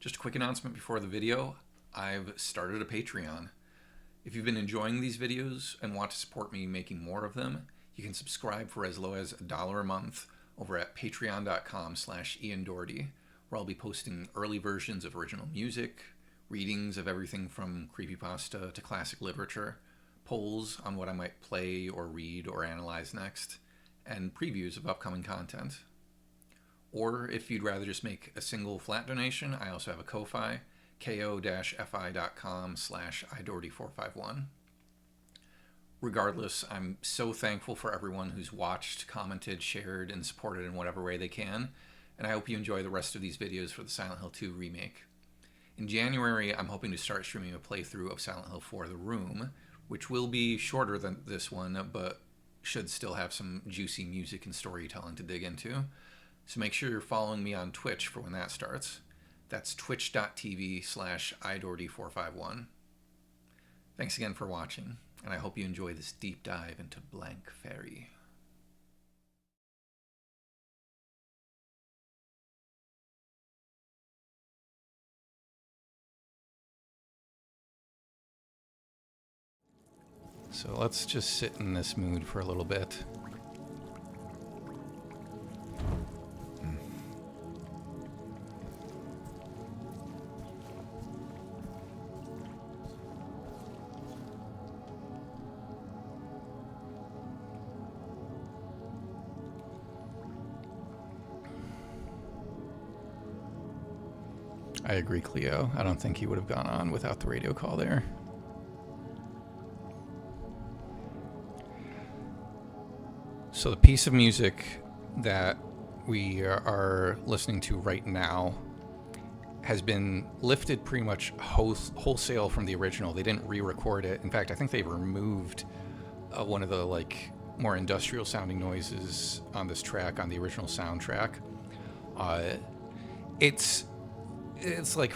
Just a quick announcement before the video. I've started a Patreon. If you've been enjoying these videos and want to support me making more of them, you can subscribe for as low as $1 a month over at patreon.com/Ian Doherty, where I'll be posting early versions of original music, readings of everything from creepypasta to classic literature, polls on what I might play or read or analyze next, and previews of upcoming content. Or if you'd rather just make a single flat donation, I also have a Ko-Fi, ko-fi.com/idoherty451. Regardless, I'm so thankful for everyone who's watched, commented, shared, and supported in whatever way they can, and I hope you enjoy the rest of these videos for the Silent Hill 2 remake. In January, I'm hoping to start streaming a playthrough of Silent Hill 4 The Room, which will be shorter than this one, but should still have some juicy music and storytelling to dig into. So make sure you're following me on Twitch for when that starts. That's twitch.tv/idoherty451. Thanks again for watching, and I hope you enjoy this deep dive into Blank Fairy. So let's just sit in this mood for a little bit. I agree, Cleo. I don't think he would have gone on without the radio call there. So the piece of music that we are listening to right now has been lifted pretty much wholesale from the original. They didn't re-record it. In fact, I think they removed one of the more industrial sounding noises on this track on the original soundtrack. It's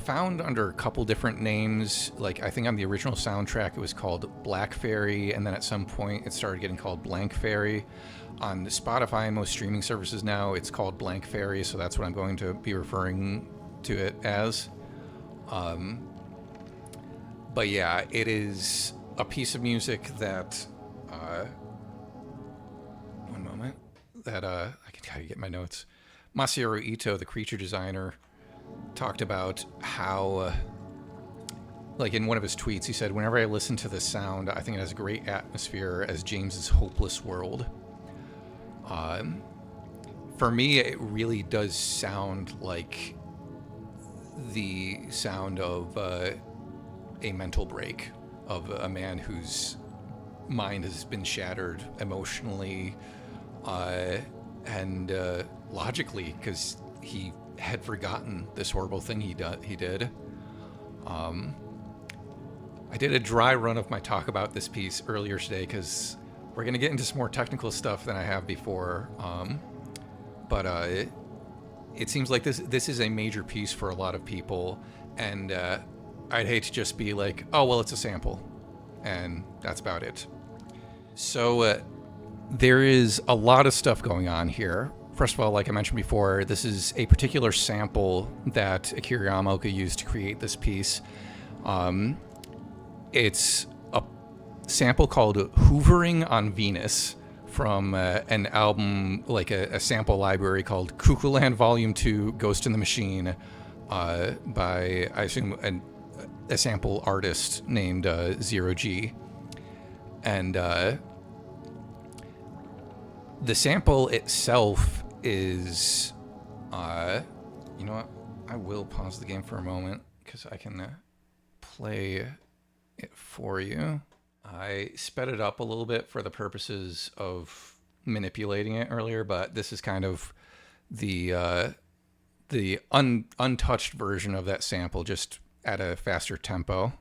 found under a couple different names. I think on the original soundtrack it was called Black Fairy, and then at some point it started getting called Blank Fairy. On Spotify and most streaming services now it's called Blank Fairy, so that's what I'm going to be referring to it as. But yeah, it is a piece of music that one moment that I can gotta get my notes. Masaru Ito, the creature designer, talked about how, in one of his tweets, he said, "Whenever I listen to this sound, I think it has a great atmosphere as James's hopeless world." For me, it really does sound like the sound of a mental break of a man whose mind has been shattered emotionally and logically, because he had forgotten this horrible thing he did. I did a dry run of my talk about this piece earlier today because we're going to get into some more technical stuff than I have before. But it seems like this is a major piece for a lot of people, and I'd hate to just be like, oh, well, it's a sample, and that's about it. So there is a lot of stuff going on here. First of all, like I mentioned before, this is a particular sample that Akira Yamaoka used to create this piece. It's a sample called Hoovering on Venus from an album, a sample library called Cuckooland Volume 2, Ghost in the Machine, by, I assume, a sample artist named Zero G. And the sample itself is, you know what? I will pause the game for a moment because I can play it for you. I sped it up a little bit for the purposes of manipulating it earlier, but this is kind of the untouched version of that sample, just at a faster tempo.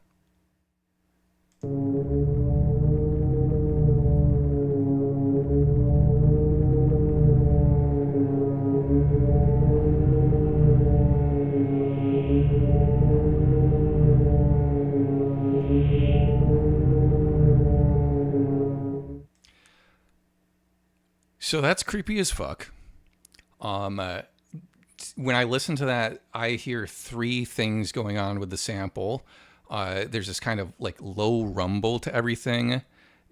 So that's creepy as fuck. when I listen to that, I hear three things going on with the sample. There's this kind of like low rumble to everything.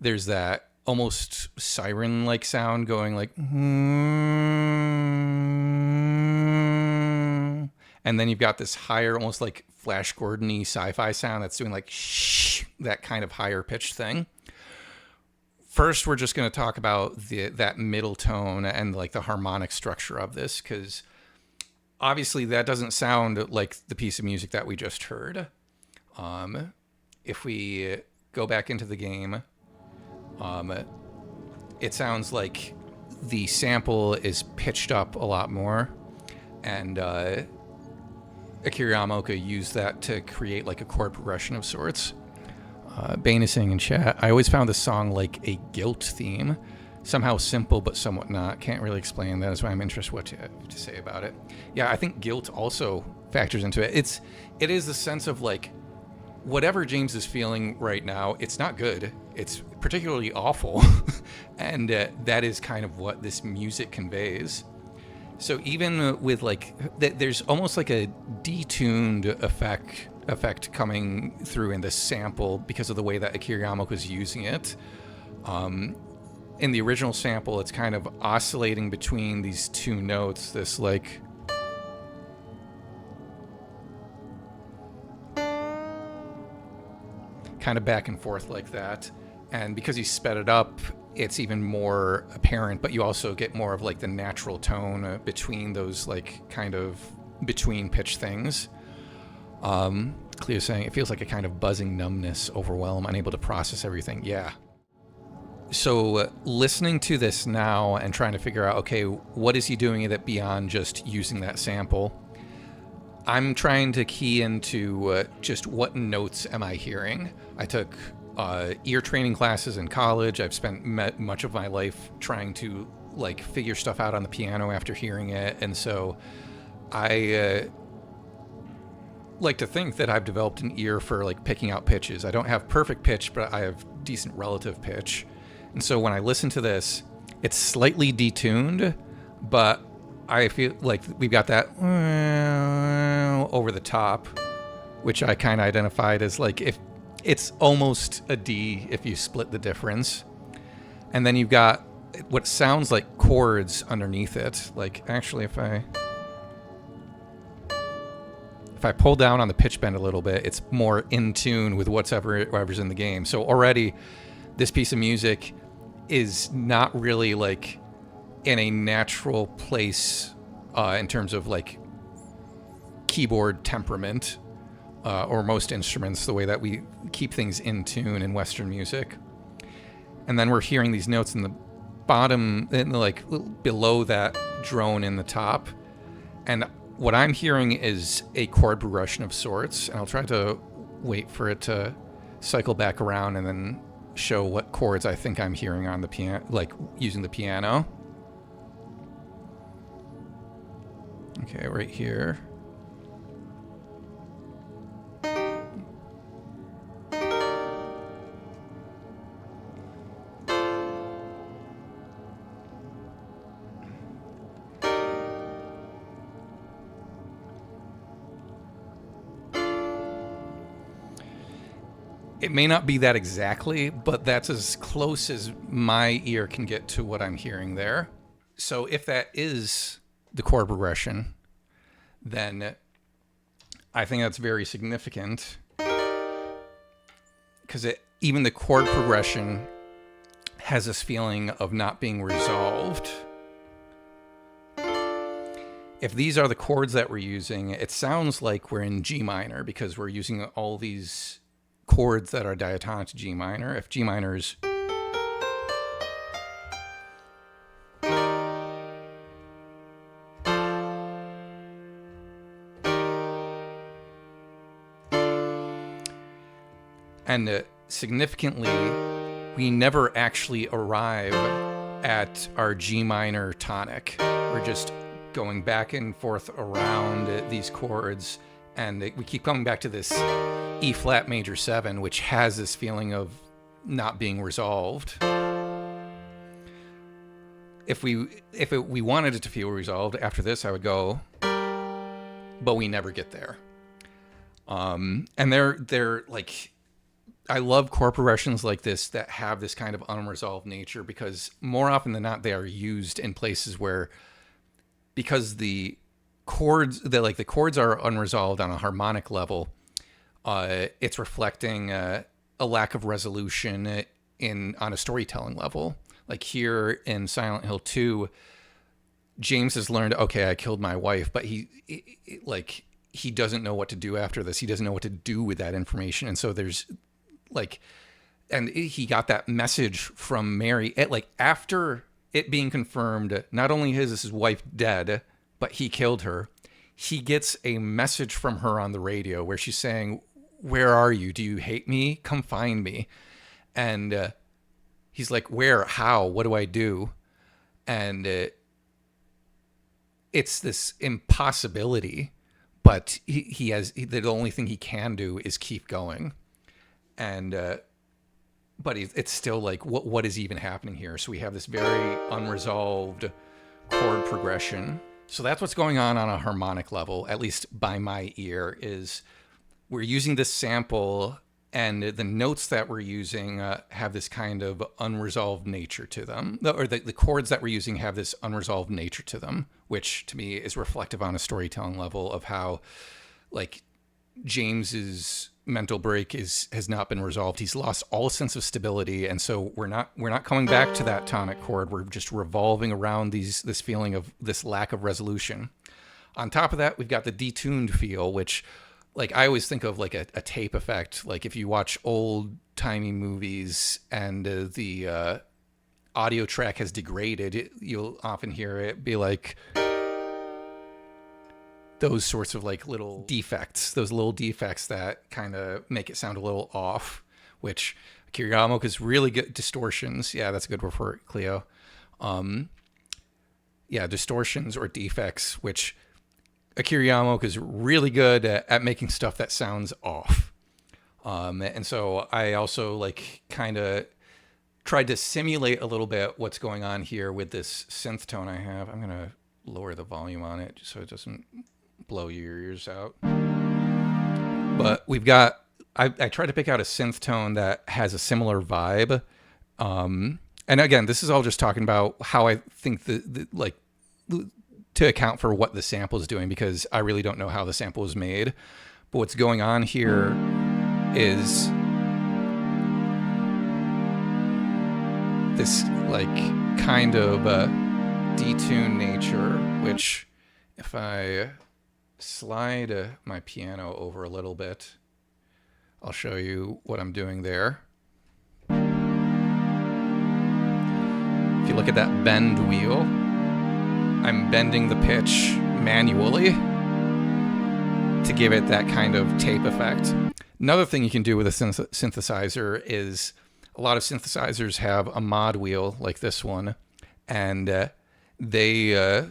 There's that almost siren-like sound going like, and then you've got this higher, almost like Flash Gordon-y sci-fi sound that's doing like shh, that kind of higher pitched thing. First, we're just going to talk about that middle tone and like the harmonic structure of this, because obviously that doesn't sound like the piece of music that we just heard. If we go back into the game, it sounds like the sample is pitched up a lot more, and Akira Yamaoka used that to create like a chord progression of sorts. Bane is saying in chat, I always found this song like a guilt theme. Somehow simple, but somewhat not. Can't really explain. That is why I'm interested what to say about it. Yeah, I think guilt also factors into it. It is the sense of like, whatever James is feeling right now, it's not good. It's particularly awful. And that is kind of what this music conveys. So even with like, there's almost like a detuned effect coming through in this sample because of the way that Akira Yamaoka was using it. In the original sample, it's kind of oscillating between these two notes, this like kind of back and forth like that. And because he sped it up, it's even more apparent, but you also get more of like the natural tone between those like kind of between pitch things. Cleo's saying it feels like a kind of buzzing numbness, overwhelm, unable to process everything. Yeah. So listening to this now and trying to figure out, okay, what is he doing with it beyond just using that sample? I'm trying to key into just what notes am I hearing. I took ear training classes in college. I've spent much of my life trying to like figure stuff out on the piano after hearing it. And so I like to think that I've developed an ear for like picking out pitches. I don't have perfect pitch, but I have decent relative pitch. And so when I listen to this, it's slightly detuned, but I feel like we've got that over the top, which I kind of identified as like, if it's almost a D if you split the difference. And then you've got what sounds like chords underneath it. Like actually, if I pull down on the pitch bend a little bit, it's more in tune with whatever's in the game. So already this piece of music is not really like in a natural place in terms of like keyboard temperament or most instruments, the way that we keep things in tune in Western music. And then we're hearing these notes in the bottom, in the, like below that drone in the top. And what I'm hearing is a chord progression of sorts. And I'll try to wait for it to cycle back around and then show what chords I think I'm hearing on the piano, like using the piano. Okay, right here. It may not be that exactly, but that's as close as my ear can get to what I'm hearing there. So if that is the chord progression, then I think that's very significant, because even the chord progression has this feeling of not being resolved. If these are the chords that we're using, it sounds like we're in G minor, because we're using all these chords that are diatonic to G minor. If G minor is and significantly, we never actually arrive at our G minor tonic. We're just going back and forth around these chords, and we keep coming back to this E flat major 7, which has this feeling of not being resolved. If we wanted it to feel resolved, after this I would go but we never get there. And they're like, I love chord progressions like this that have this kind of unresolved nature, because more often than not, they are used in places where, because the chords are unresolved on a harmonic level, it's reflecting a lack of resolution on a storytelling level. Like here in Silent Hill 2, James has learned, okay, I killed my wife, but he doesn't know what to do after this. He doesn't know what to do with that information. And so there's like, and he got that message from Mary after it being confirmed, not only is his wife dead, but he killed her. He gets a message from her on the radio where she's saying, "Where are you? Do you hate me? Come find me." And he's like, "Where? How? What do I do?" And it's this impossibility, but the only thing he can do is keep going. And but it's still like, what is even happening here? So we have this very unresolved chord progression. So that's what's going on a harmonic level, at least by my ear, is we're using this sample, and the notes that we're using have this kind of unresolved nature to them. Or the chords that we're using have this unresolved nature to them, which to me is reflective on a storytelling level of how, like, James's mental break has not been resolved. He's lost all sense of stability, and so we're not coming back to that tonic chord. We're just revolving around this feeling of this lack of resolution. On top of that, we've got the detuned feel, which, like, I always think of like a tape effect. Like if you watch old timey movies and the audio track has degraded, you'll often hear it be like those sorts of like little defects, that kind of make it sound a little off, which Akira Yamaoka is really good. Distortions. Yeah, that's a good word for it, Cleo. Distortions or defects, which Akira Yamaoka is really good at making stuff that sounds off. And so I also like kind of tried to simulate a little bit what's going on here with this synth tone I have. I'm going to lower the volume on it just so it doesn't blow your ears out. But we've got, I tried to pick out a synth tone that has a similar vibe. And again, this is all just talking about how I think to account for what the sample is doing, because I really don't know how the sample was made. But what's going on here is this like kind of detuned nature, which if I slide my piano over a little bit, I'll show you what I'm doing there. If you look at that bend wheel, I'm bending the pitch manually to give it that kind of tape effect. Another thing you can do with a synthesizer is a lot of synthesizers have a mod wheel like this one, and they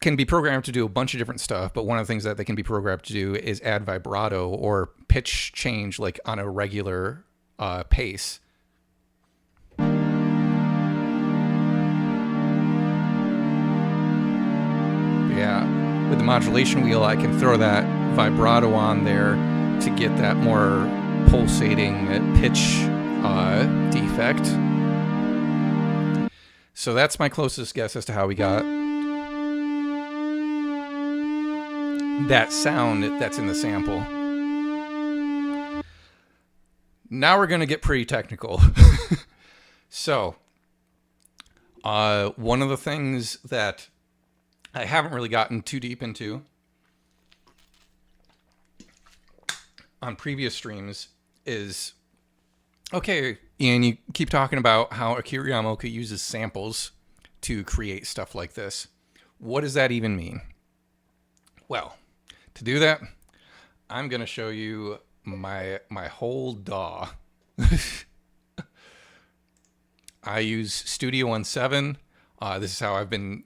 can be programmed to do a bunch of different stuff, but one of the things that they can be programmed to do is add vibrato or pitch change like on a regular pace. Yeah, with the modulation wheel, I can throw that vibrato on there to get that more pulsating pitch defect. So that's my closest guess as to how we got that sound that's in the sample. Now we're going to get pretty technical. So, one of the things that I haven't really gotten too deep into on previous streams is, okay, Ian, you keep talking about how Akira Yamaoka uses samples to create stuff like this. What does that even mean? Well, to do that, I'm going to show you my whole DAW. I use Studio 17. This is how I've been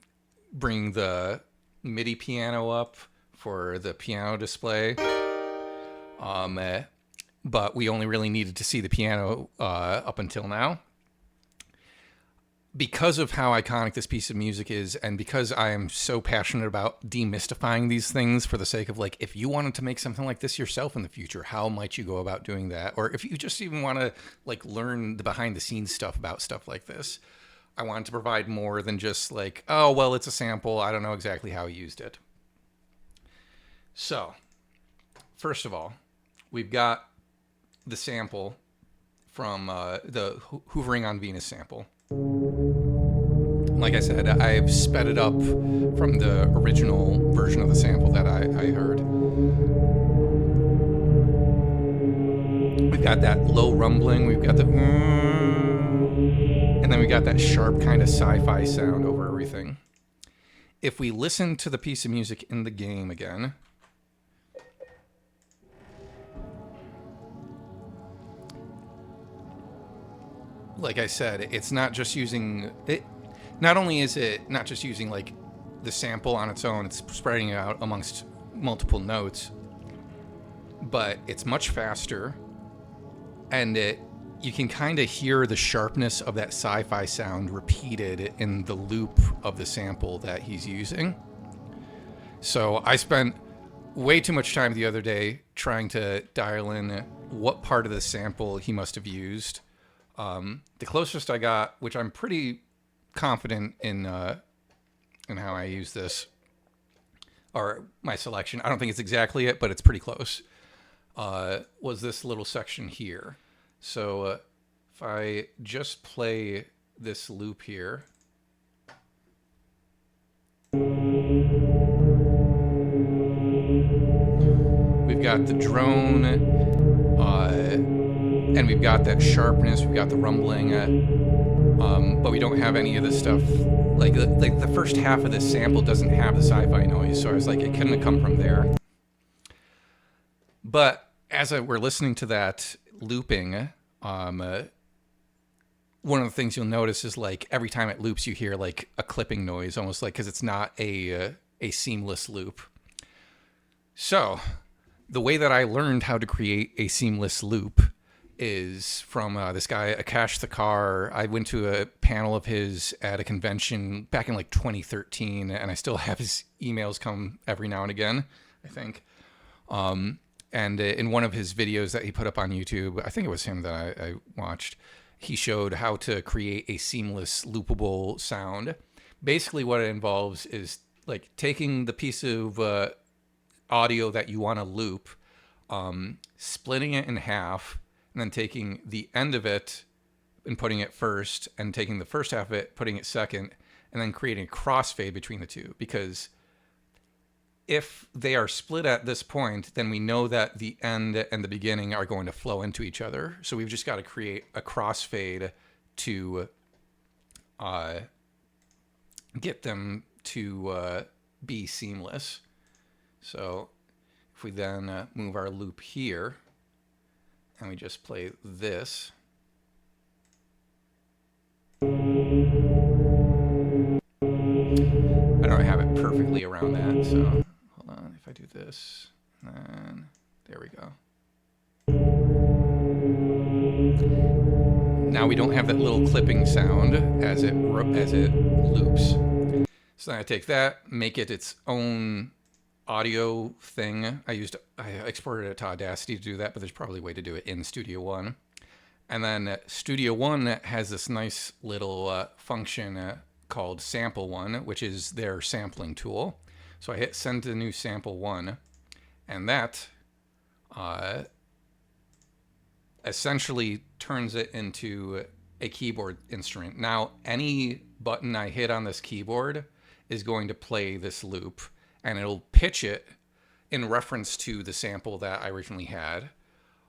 bringing the MIDI piano up for the piano display. But we only really needed to see the piano up until now. because of how iconic this piece of music is, and because I am so passionate about demystifying these things for the sake of, like, if you wanted to make something like this yourself in the future, how might you go about doing that? Or if you just even want to, like, learn the behind the scenes stuff about stuff like this, I wanted to provide more than just like, oh, well, it's a sample, I don't know exactly how he used it. So, first of all, we've got the sample from the Hoovering on Venus sample. Like I said, I've sped it up from the original version of the sample that I heard. We've got that low rumbling, we've got the and then we got that sharp kind of sci-fi sound over everything. If we listen to the piece of music in the game again, like I said, it's not just using it. Not only is it not just using like the sample on its own, it's spreading it out amongst multiple notes, but it's much faster, and you can kind of hear the sharpness of that sci-fi sound repeated in the loop of the sample that he's using. So I spent way too much time the other day trying to dial in what part of the sample he must have used. The closest I got, which I'm pretty confident in how I use this, or my selection, I don't think it's exactly it, but it's pretty close, was this little section here. So if I just play this loop here, we've got the drone, and we've got that sharpness, we've got the rumbling, but we don't have any of this stuff. Like the first half of this sample doesn't have the sci-fi noise, so I was like, it couldn't have come from there. But as we're listening to that looping, one of the things you'll notice is, like, every time it loops, you hear like a clipping noise, almost like, because it's not a seamless loop. So the way that I learned how to create a seamless loop is from this guy, Akash the Car. I went to a panel of his at a convention back in like 2013, and I still have his emails come every now and again, I think. And in one of his videos that he put up on YouTube, I think it was him that I watched, he showed how to create a seamless loopable sound. Basically what it involves is like taking the piece of audio that you want to loop, splitting it in half, and then taking the end of it and putting it first, and taking the first half of it, putting it second, and then creating a crossfade between the two. Because if they are split at this point, then we know that the end and the beginning are going to flow into each other. So we've just got to create a crossfade to get them to be seamless. So if we then move our loop here, and we just play this, I don't have it perfectly around that, so hold on. If I do this, then there we go. Now we don't have that little clipping sound as it loops. So then I take that, make it its own audio thing. I exported it to Audacity to do that, but there's probably a way to do it in Studio One. And then Studio One has this nice little function called Sample One, which is their sampling tool. So I hit send to new sample one, and that essentially turns it into a keyboard instrument. Now, any button I hit on this keyboard is going to play this loop, and it'll pitch it in reference to the sample that I originally had,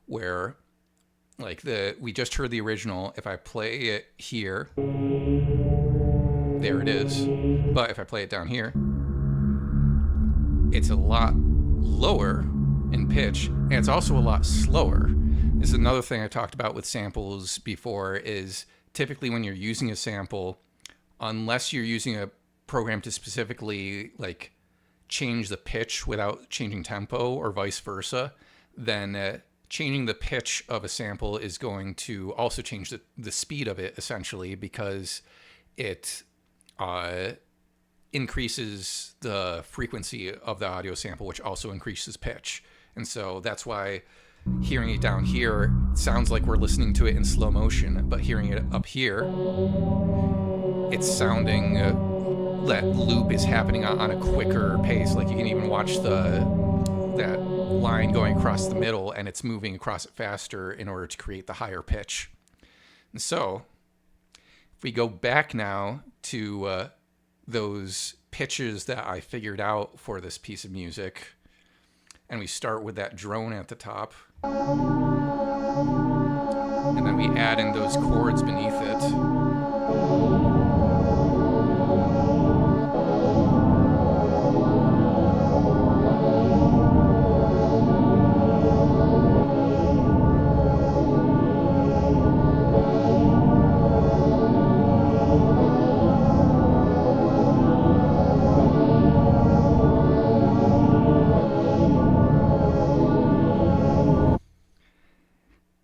where like we just heard the original. If I play it here, there it is. But if I play it down here, it's a lot lower in pitch, and it's also a lot slower. This is another thing I talked about with samples before, is typically when you're using a sample, unless you're using a program to specifically like change the pitch without changing tempo or vice versa, then changing the pitch of a sample is going to also change the speed of it, essentially, because it increases the frequency of the audio sample, which also increases pitch. And so that's why hearing it down here sounds like we're listening to it in slow motion, but hearing it up here, it's sounding that loop is happening on a quicker pace. Like you can even watch that line going across the middle, and it's moving across it faster in order to create the higher pitch. And so if we go back now to those pitches that I figured out for this piece of music, and we start with that drone at the top, and then we add in those chords beneath it.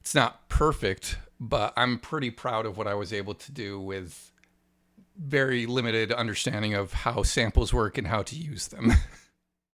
It's not perfect, but I'm pretty proud of what I was able to do with very limited understanding of how samples work and how to use them.